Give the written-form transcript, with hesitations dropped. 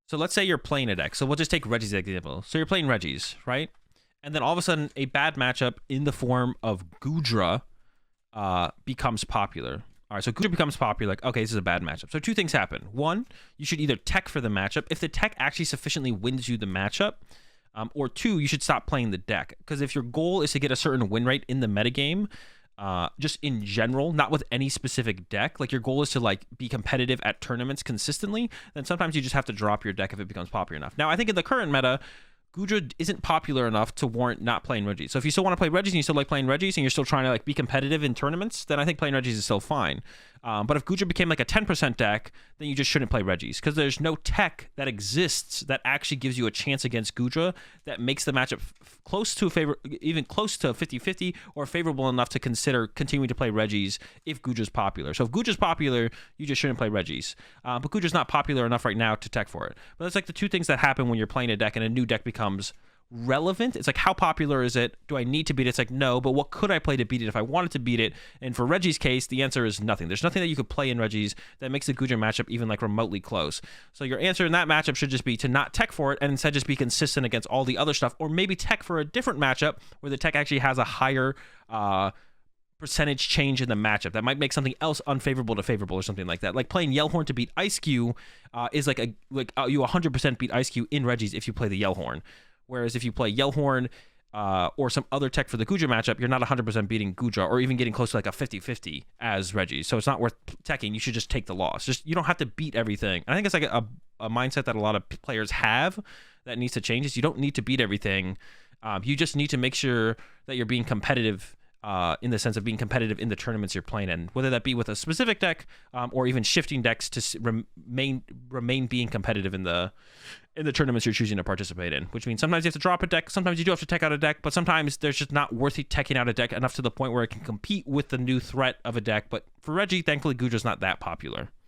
So let's say you're playing a deck. So we'll just take Reggie's example. So you're playing Reggie's, right? And then all of a sudden, a bad matchup in the form of Goodra becomes popular. All right, so Goodra becomes popular. Like, okay, this is a bad matchup. So two things happen. One, you should either tech for the matchup. If the tech actually sufficiently wins you the matchup, or two, you should stop playing the deck. Because if your goal is to get a certain win rate in the metagame, just in general, not with any specific deck, like your goal is to like be competitive at tournaments consistently, then sometimes you just have to drop your deck if it becomes popular enough. Now, I think in the current meta, Goodra isn't popular enough to warrant not playing Regis. So if you still want to play Regis and you still like playing Regis and you're still trying to like be competitive in tournaments, then I think playing Regis is still fine. But if Goodra became like a 10% deck, then you just shouldn't play Regis because there's no tech that exists that actually gives you a chance against Goodra that makes the matchup close to even close to 50-50 or favorable enough to consider continuing to play Regis if Goodra's popular. So if Goodra's popular, you just shouldn't play Regis. But Goodra's not popular enough right now to tech for it. But that's like the two things that happen when you're playing a deck and a new deck becomes relevant. It's like, how popular is it? Do I need to beat it? It's like, no, but what could I play to beat it if I wanted to beat it? And for Reggie's case, the answer is nothing. There's nothing that you could play in Reggie's that makes the Goodra matchup even like remotely close. So your answer in that matchup should just be to not tech for it and instead just be consistent against all the other stuff, or maybe tech for a different matchup where the tech actually has a higher percentage change in the matchup that might make something else unfavorable to favorable or something like that. Like playing Yellhorn to beat Ice Cube is like you 100% beat Ice Cube in Reggie's if you play the Yellhorn. Whereas if you play Yellhorn or some other tech for the Goodra matchup, you're not 100% beating Goodra or even getting close to like a 50-50 as Reggie. So it's not worth teching. You should just take the loss. Just you don't have to beat everything. I think it's like a mindset that a lot of players have that needs to change. Is you don't need to beat everything. You just need to make sure that you're being competitive in the sense of being competitive in the tournaments you're playing in, whether that be with a specific deck or even shifting decks to remain being competitive in the tournaments you're choosing to participate in, which means sometimes you have to drop a deck, sometimes you do have to tech out a deck, but sometimes there's just not worth teching out a deck enough to the point where it can compete with the new threat of a deck. But for Reggie, thankfully, Goodra's not that popular.